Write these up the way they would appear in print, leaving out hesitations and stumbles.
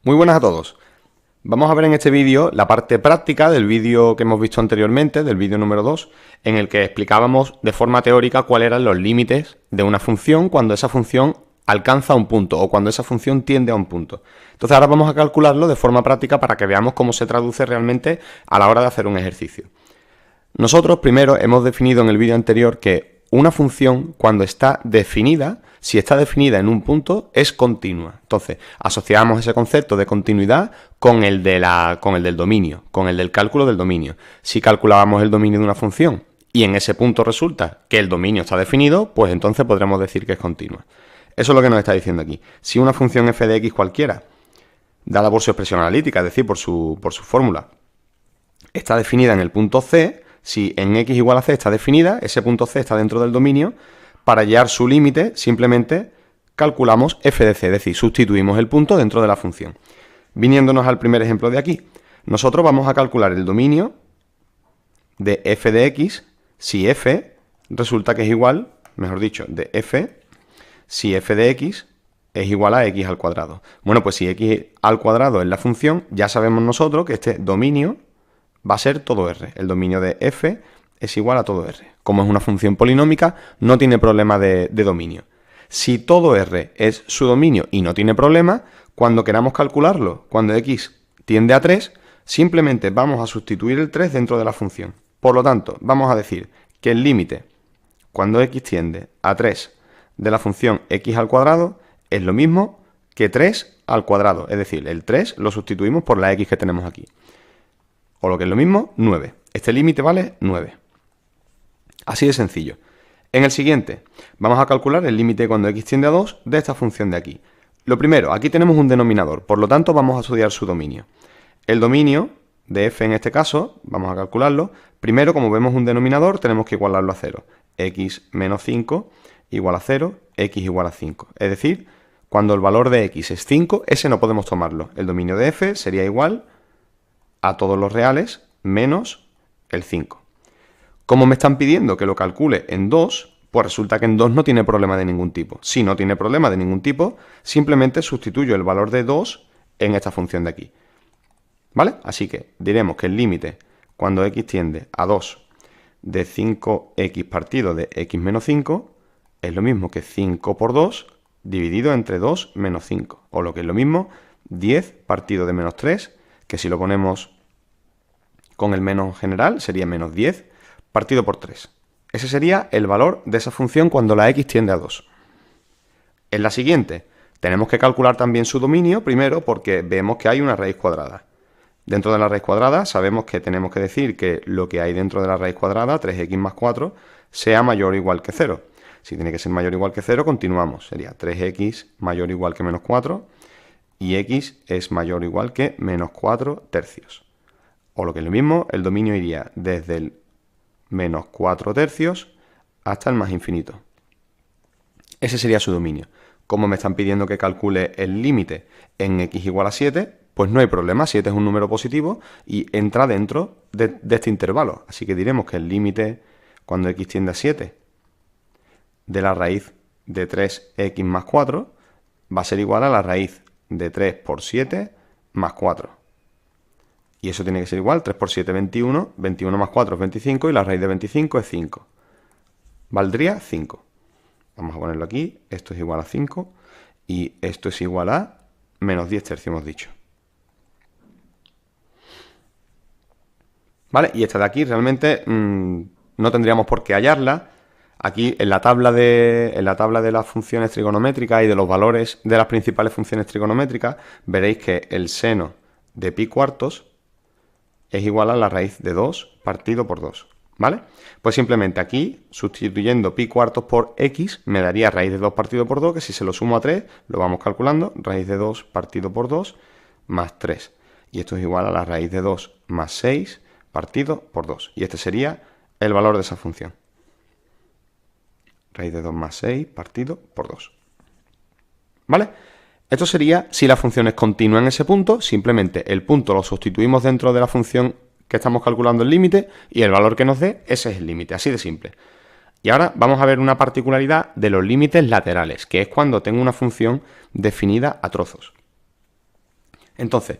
Muy buenas a todos. Vamos a ver en este vídeo la parte práctica del vídeo que hemos visto anteriormente, del vídeo número 2, en el que explicábamos de forma teórica cuáles eran los límites de una función cuando esa función alcanza un punto o cuando esa función tiende a un punto. Entonces ahora vamos a calcularlo de forma práctica para que veamos cómo se traduce realmente a la hora de hacer un ejercicio. Nosotros primero hemos definido en el vídeo anterior que una función cuando está definida, si está definida en un punto, es continua. Entonces, asociamos ese concepto de continuidad con el del dominio, con el del cálculo del dominio. Si calculábamos el dominio de una función y en ese punto resulta que el dominio está definido, pues entonces podremos decir que es continua. Eso es lo que nos está diciendo aquí. Si una función f de x cualquiera, dada por su expresión analítica, es decir, por su fórmula, está definida en el punto C, si en x igual a c está definida, ese punto C está dentro del dominio, para hallar su límite simplemente calculamos f de c, es decir, sustituimos el punto dentro de la función. Viniéndonos al primer ejemplo de aquí, nosotros vamos a calcular el dominio de f de x si f resulta que es igual, mejor dicho, de f, si f de x es igual a x al cuadrado. Bueno, pues si x al cuadrado es la función, ya sabemos nosotros que este dominio va a ser todo R. El dominio de f es igual a todo R. Como es una función polinómica, no tiene problema de dominio. Si todo R es su dominio y no tiene problema, cuando queramos calcularlo, cuando x tiende a 3, simplemente vamos a sustituir el 3 dentro de la función. Por lo tanto, vamos a decir que el límite cuando x tiende a 3 de la función x al cuadrado es lo mismo que 3 al cuadrado. Es decir, el 3 lo sustituimos por la x que tenemos aquí. O lo que es lo mismo, 9. Este límite vale 9. Así de sencillo. En el siguiente, vamos a calcular el límite cuando x tiende a 2 de esta función de aquí. Lo primero, aquí tenemos un denominador, por lo tanto vamos a estudiar su dominio. El dominio de f en este caso, vamos a calcularlo. Primero, como vemos un denominador, tenemos que igualarlo a 0. X menos 5 igual a 0, x igual a 5. Es decir, cuando el valor de x es 5, ese no podemos tomarlo. El dominio de f sería igual a todos los reales menos el 5. Como me están pidiendo que lo calcule en 2, pues resulta que en 2 no tiene problema de ningún tipo. Si no tiene problema de ningún tipo, simplemente sustituyo el valor de 2 en esta función de aquí. ¿Vale? Así que diremos que el límite cuando x tiende a 2 de 5x partido de x menos 5 es lo mismo que 5 por 2 dividido entre 2 menos 5. O lo que es lo mismo, 10 partido de menos 3, que si lo ponemos con el menos general sería menos 10 partido por 3. Ese sería el valor de esa función cuando la x tiende a 2. En la siguiente, tenemos que calcular también su dominio, primero porque vemos que hay una raíz cuadrada. Dentro de la raíz cuadrada sabemos que tenemos que decir que lo que hay dentro de la raíz cuadrada, 3x más 4, sea mayor o igual que 0. Si tiene que ser mayor o igual que 0, continuamos. Sería 3x mayor o igual que menos 4 y x es mayor o igual que menos 4 tercios. O lo que es lo mismo, el dominio iría desde el menos 4 tercios hasta el más infinito. Ese sería su dominio. Como me están pidiendo que calcule el límite en x igual a 7, pues no hay problema, 7 es un número positivo y entra dentro de este intervalo. Así que diremos que el límite cuando x tiende a 7 de la raíz de 3x más 4 va a ser igual a la raíz de 3 por 7 más 4. Y eso tiene que ser igual, 3 por 7, 21, 21 más 4 es 25 y la raíz de 25 es 5. Valdría 5. Vamos a ponerlo aquí, esto es igual a 5 y esto es igual a menos 10 tercios, hemos dicho. ¿Vale? Y esta de aquí realmente no tendríamos por qué hallarla. Aquí en la tabla de las funciones trigonométricas y de los valores de las principales funciones trigonométricas, veréis que el seno de pi cuartos es igual a la raíz de 2 partido por 2, ¿vale? Pues simplemente aquí, sustituyendo pi cuartos por x, me daría raíz de 2 partido por 2, que si se lo sumo a 3, lo vamos calculando, raíz de 2 partido por 2 más 3. Y esto es igual a la raíz de 2 más 6 partido por 2. Y este sería el valor de esa función. Raíz de 2 más 6 partido por 2. ¿Vale? Esto sería si la función es continua en ese punto, simplemente el punto lo sustituimos dentro de la función que estamos calculando el límite y el valor que nos dé, ese es el límite, así de simple. Y ahora vamos a ver una particularidad de los límites laterales, que es cuando tengo una función definida a trozos. Entonces,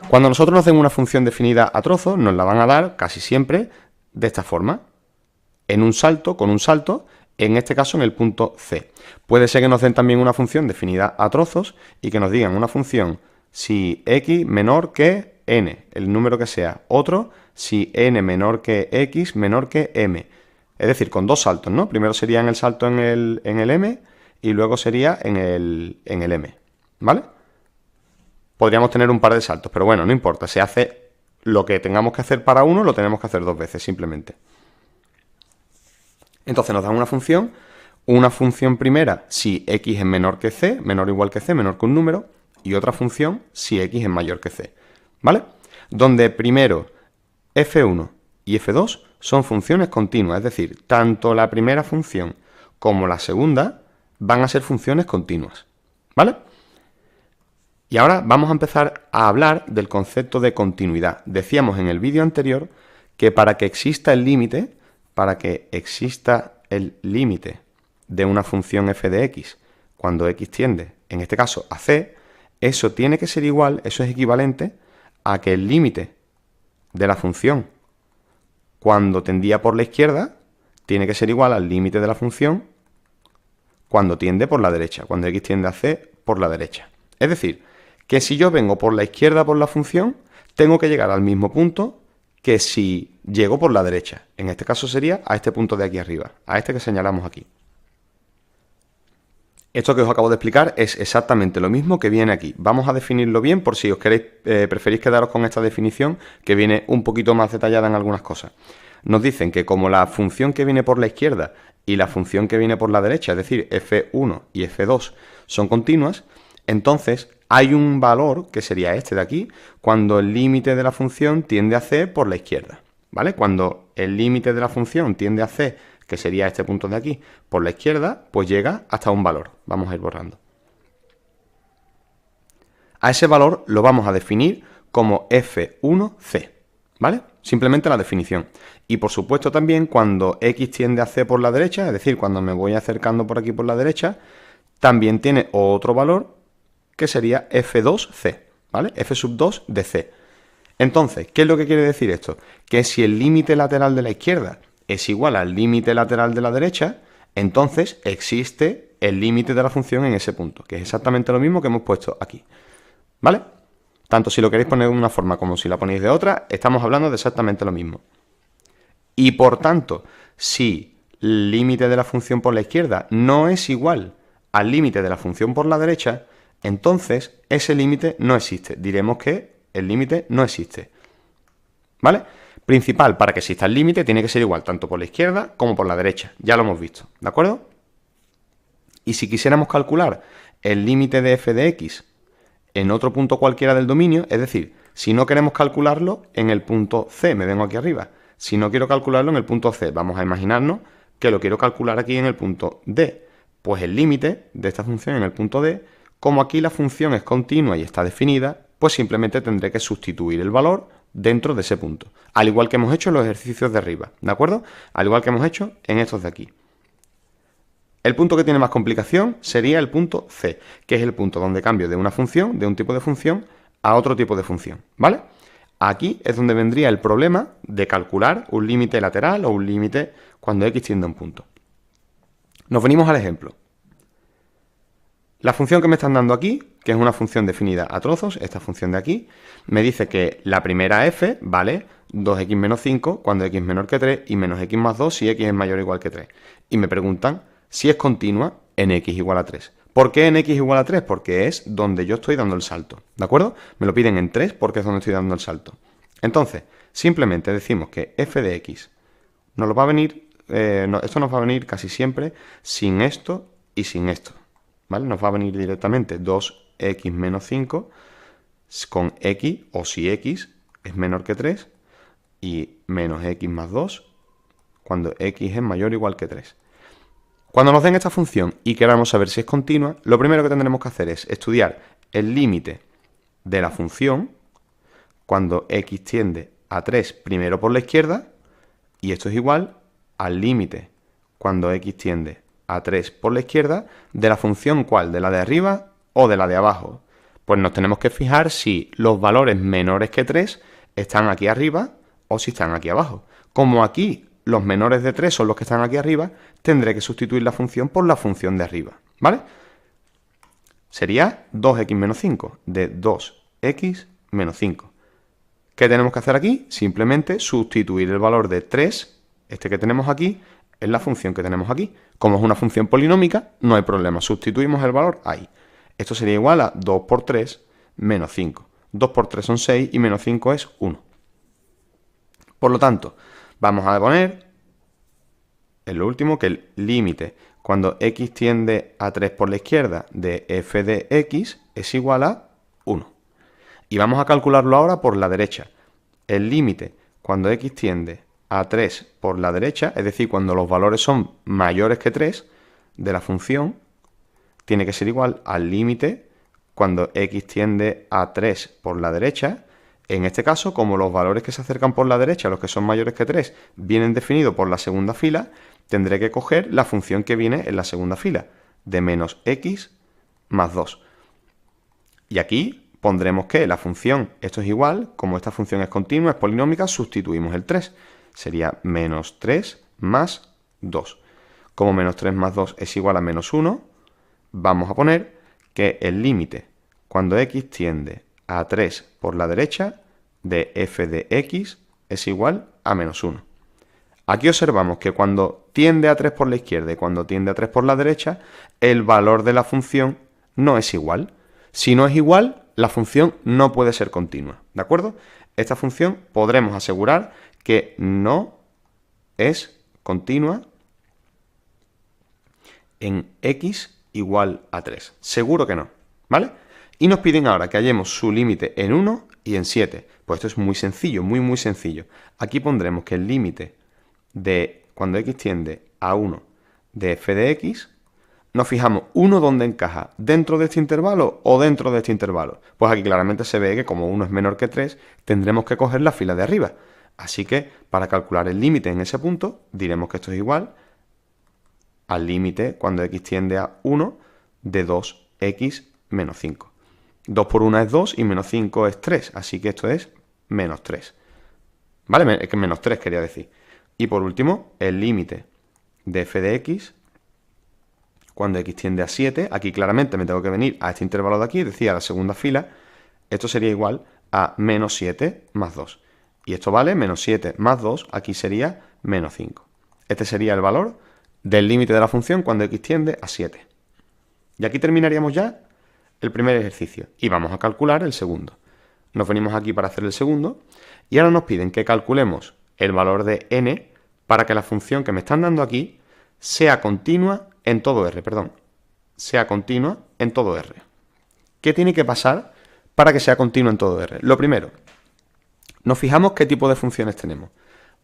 cuando nosotros nos den una función definida a trozos, nos la van a dar casi siempre de esta forma, en un salto, con un salto, en este caso en el punto C. Puede ser que nos den también una función definida a trozos y que nos digan una función si x menor que n, el número que sea, otro si n menor que x menor que m. Es decir, con dos saltos, ¿no? Primero sería en el salto en el m y luego sería en el m, ¿vale? Podríamos tener un par de saltos, pero bueno, no importa. Se hace lo que tengamos que hacer para uno, lo tenemos que hacer dos veces, simplemente. Entonces nos dan una función primera si x es menor que c, menor o igual que c, menor que un número, y otra función si x es mayor que c, ¿vale? Donde primero f1 y f2 son funciones continuas, es decir, tanto la primera función como la segunda van a ser funciones continuas, ¿vale? Y ahora vamos a empezar a hablar del concepto de continuidad. Decíamos en el vídeo anterior que para que exista el límite, de una función f de x cuando x tiende, en este caso, a c, eso tiene que ser igual, eso es equivalente a que el límite de la función cuando tendía por la izquierda tiene que ser igual al límite de la función cuando tiende por la derecha, cuando x tiende a c por la derecha. Es decir, que si yo vengo por la izquierda por la función, tengo que llegar al mismo punto que si llego por la derecha. En este caso sería a este punto de aquí arriba, a este que señalamos aquí. Esto que os acabo de explicar es exactamente lo mismo que viene aquí. Vamos a definirlo bien por si os queréis, preferís quedaros con esta definición que viene un poquito más detallada en algunas cosas. Nos dicen que como la función que viene por la izquierda y la función que viene por la derecha, es decir, f1 y f2, son continuas, entonces hay un valor, que sería este de aquí, cuando el límite de la función tiende a c por la izquierda, ¿vale? Cuando el límite de la función tiende a c, que sería este punto de aquí, por la izquierda, pues llega hasta un valor. Vamos a ir borrando. A ese valor lo vamos a definir como f1c, ¿vale? Simplemente la definición. Y por supuesto también cuando x tiende a c por la derecha, es decir, cuando me voy acercando por aquí por la derecha, también tiene otro valor que sería f2c, ¿vale? f sub 2 de c. Entonces, ¿qué es lo que quiere decir esto? Que si el límite lateral de la izquierda es igual al límite lateral de la derecha, entonces existe el límite de la función en ese punto, que es exactamente lo mismo que hemos puesto aquí, ¿vale? Tanto si lo queréis poner de una forma como si la ponéis de otra, estamos hablando de exactamente lo mismo. Y por tanto, si el límite de la función por la izquierda no es igual al límite de la función por la derecha, entonces ese límite no existe. Diremos que el límite no existe, ¿vale? Principal, para que exista el límite tiene que ser igual tanto por la izquierda como por la derecha. Ya lo hemos visto, ¿de acuerdo? Y si quisiéramos calcular el límite de f de x en otro punto cualquiera del dominio, es decir, si no queremos calcularlo en el punto C, me vengo aquí arriba. Si no quiero calcularlo en el punto C, vamos a imaginarnos que lo quiero calcular aquí en el punto D. Pues el límite de esta función en el punto D, como aquí la función es continua y está definida, pues simplemente tendré que sustituir el valor dentro de ese punto. Al igual que hemos hecho en los ejercicios de arriba, ¿de acuerdo? Al igual que hemos hecho en estos de aquí. El punto que tiene más complicación sería el punto C, que es el punto donde cambio de una función, de un tipo de función, a otro tipo de función, ¿vale? Aquí es donde vendría el problema de calcular un límite lateral o un límite cuando x tiende a un punto. Nos venimos al ejemplo. La función que me están dando aquí, que es una función definida a trozos, esta función de aquí, me dice que la primera f vale 2x menos 5 cuando x es menor que 3 y menos x más 2 si x es mayor o igual que 3. Y me preguntan si es continua en x igual a 3. ¿Por qué en x igual a 3? Porque es donde yo estoy dando el salto, ¿de acuerdo? Me lo piden en 3 porque es donde estoy dando el salto. Entonces, simplemente decimos que f de x nos lo va a venir, esto nos va a venir casi siempre sin esto y sin esto, ¿vale? Nos va a venir directamente 2x menos 5 con x, o si x es menor que 3, y menos x más 2 cuando x es mayor o igual que 3. Cuando nos den esta función y queramos saber si es continua, lo primero que tendremos que hacer es estudiar el límite de la función cuando x tiende a 3 primero por la izquierda, y esto es igual al límite cuando x tiende a 3 por la izquierda de la función ¿cuál? ¿De la de arriba o de la de abajo? Pues nos tenemos que fijar si los valores menores que 3 están aquí arriba o si están aquí abajo. Como aquí los menores de 3 son los que están aquí arriba, tendré que sustituir la función por la función de arriba, ¿vale? Sería 2x menos 5, de 2x menos 5. ¿Qué tenemos que hacer aquí? Simplemente sustituir el valor de 3, este que tenemos aquí, en la función que tenemos aquí. Como es una función polinómica, no hay problema, sustituimos el valor ahí. Esto sería igual a 2 por 3 menos 5. 2 por 3 son 6 y menos 5 es 1. Por lo tanto, vamos a poner en lo último que el límite cuando x tiende a 3 por la izquierda de f de x es igual a 1. Y vamos a calcularlo ahora por la derecha. El límite cuando x tiende a 3 por la derecha, es decir, cuando los valores son mayores que 3 de la función, tiene que ser igual al límite cuando x tiende a 3 por la derecha. En este caso, como los valores que se acercan por la derecha, los que son mayores que 3, vienen definidos por la segunda fila, tendré que coger la función que viene en la segunda fila, de menos x más 2. Y aquí pondremos que la función, esto es igual, como esta función es continua, es polinómica, sustituimos el 3. Sería menos 3 más 2. Como menos 3 más 2 es igual a menos 1, vamos a poner que el límite cuando x tiende a 3 por la derecha de f de x es igual a menos 1. Aquí observamos que cuando tiende a 3 por la izquierda y cuando tiende a 3 por la derecha, el valor de la función no es igual. Si no es igual, la función no puede ser continua, ¿de acuerdo? Esta función podremos asegurar que no es continua en x igual a 3. Seguro que no, ¿vale? Y nos piden ahora que hallemos su límite en 1 y en 7. Pues esto es muy sencillo, muy sencillo. Aquí pondremos que el límite de cuando x tiende a 1 de f de x, nos fijamos 1 dónde encaja, dentro de este intervalo o dentro de este intervalo. Pues aquí claramente se ve que como 1 es menor que 3, tendremos que coger la fila de arriba. Así que para calcular el límite en ese punto, diremos que esto es igual al límite cuando x tiende a 1 de 2x menos 5. 2 por 1 es 2 y menos 5 es 3, así que esto es menos 3. ¿Vale? Es que menos 3 quería decir. Y por último, el límite de f de x cuando x tiende a 7, aquí claramente me tengo que venir a este intervalo de aquí, es decir, a la segunda fila, esto sería igual a menos 7 más 2. Y esto vale menos 7 más 2, aquí sería menos 5. Este sería el valor del límite de la función cuando x tiende a 7. Y aquí terminaríamos ya el primer ejercicio y vamos a calcular el segundo. Nos venimos aquí para hacer el segundo y ahora nos piden que calculemos el valor de n para que la función que me están dando aquí sea continua en todo R, sea continua en todo R. ¿Qué tiene que pasar para que sea continua en todo R? Lo primero, nos fijamos qué tipo de funciones tenemos.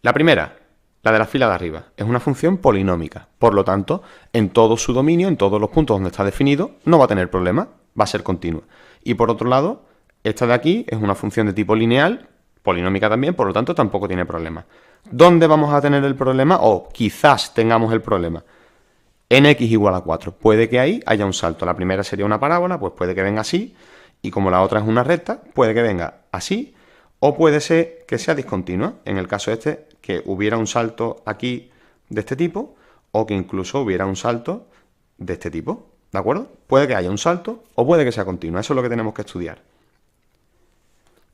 La primera, la de la fila de arriba, es una función polinómica. Por lo tanto, en todo su dominio, en todos los puntos donde está definido, no va a tener problema, va a ser continua. Y por otro lado, esta de aquí es una función de tipo lineal, polinómica también, por lo tanto tampoco tiene problema. ¿Dónde vamos a tener el problema? O quizás tengamos el problema. En x igual a 4. Puede que ahí haya un salto. La primera sería una parábola, pues puede que venga así. Y como la otra es una recta, puede que venga así. O puede ser que sea discontinua. En el caso este, que hubiera un salto aquí de este tipo. O que incluso hubiera un salto de este tipo. ¿De acuerdo? Puede que haya un salto o puede que sea continua. Eso es lo que tenemos que estudiar.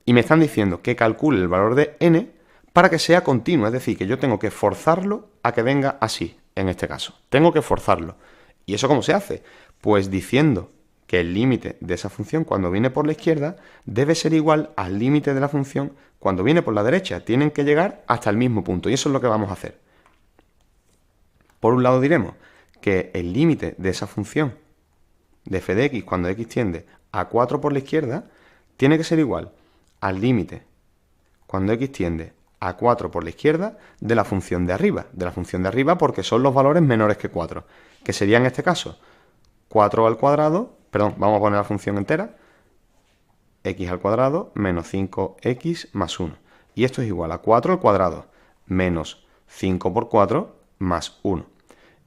Y me están diciendo que calcule el valor de n para que sea continuo. Es decir, que yo tengo que forzarlo a que venga así. En este caso, tengo que forzarlo. ¿Y eso cómo se hace? Pues diciendo que el límite de esa función cuando viene por la izquierda debe ser igual al límite de la función cuando viene por la derecha. Tienen que llegar hasta el mismo punto y eso es lo que vamos a hacer. Por un lado diremos que el límite de esa función de f de x cuando x tiende a 4 por la izquierda tiene que ser igual al límite cuando x tiende a 4 por la izquierda de la función de arriba, porque son los valores menores que 4, que sería en este caso 4 al cuadrado, perdón, vamos a poner la función entera, x al cuadrado menos 5x más 1. Y esto es igual a 4 al cuadrado menos 5 por 4 más 1.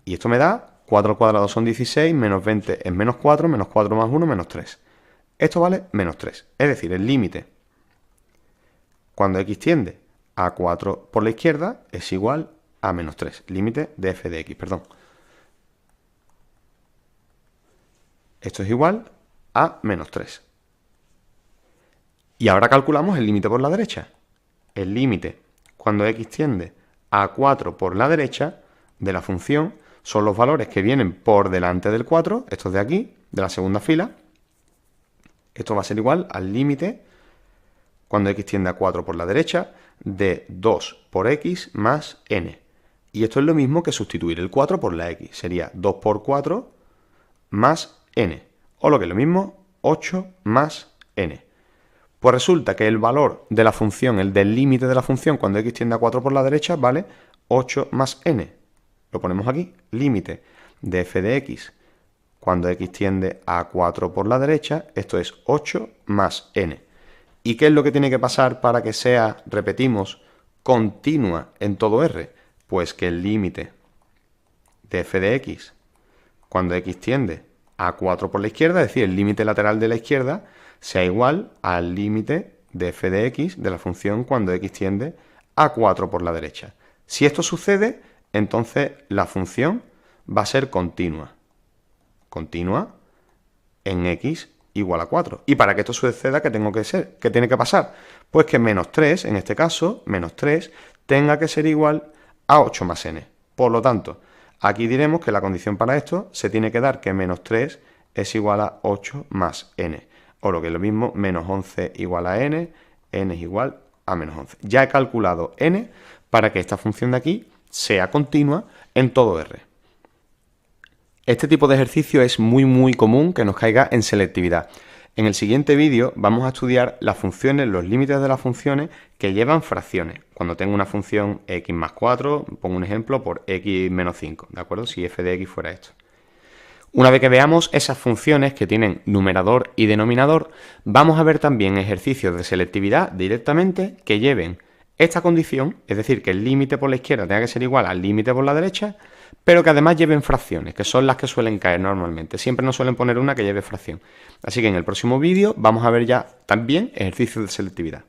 Y esto me da 4 al cuadrado son 16, menos 20 es menos 4 más 1 menos 3. esto vale menos 3. Es decir, el límite cuando x tiende a 4 por la izquierda es igual a menos 3. Límite de f de x, perdón. Esto es igual a menos 3. Y ahora calculamos el límite por la derecha. El límite cuando x tiende a 4 por la derecha de la función son los valores que vienen por delante del 4, estos de aquí, de la segunda fila. Esto va a ser igual al límite cuando x tiende a 4 por la derecha de 2 por x más n. Y esto es lo mismo que sustituir el 4 por la x. Sería 2 por 4 más n. O lo que es lo mismo, 8 más n. Pues resulta que el valor de la función, el del límite de la función cuando x tiende a 4 por la derecha, vale 8 más n. Lo ponemos aquí, límite de f de x cuando x tiende a 4 por la derecha, esto es 8 más n. ¿Y qué es lo que tiene que pasar para que sea, repetimos, continua en todo R? Pues que el límite de f de x cuando x tiende a 4 por la izquierda, es decir, el límite lateral de la izquierda, sea igual al límite de f de x de la función cuando x tiende a 4 por la derecha. Si esto sucede, entonces la función va a ser continua. Continua en x igual a 4. Y para que esto suceda, ¿qué tiene que pasar? Pues que menos 3, en este caso, menos 3, tenga que ser igual a 8 más n. Por lo tanto, aquí diremos que la condición para esto se tiene que dar que menos 3 es igual a 8 más n. O lo que es lo mismo, menos 11 igual a n, n es igual a menos 11. Ya he calculado n para que esta función de aquí sea continua en todo R. Este tipo de ejercicio es muy común que nos caiga en selectividad. En el siguiente vídeo vamos a estudiar las funciones, los límites de las funciones que llevan fracciones. Cuando tengo una función x más 4, pongo un ejemplo por x menos 5, ¿de acuerdo? Si f de x fuera esto. Una vez que veamos esas funciones que tienen numerador y denominador, vamos a ver también ejercicios de selectividad directamente que lleven esta condición, es decir, que el límite por la izquierda tenga que ser igual al límite por la derecha, pero que además lleven fracciones, que son las que suelen caer normalmente. Siempre nos suelen poner una que lleve fracción. Así que en el próximo vídeo vamos a ver ya también ejercicios de selectividad.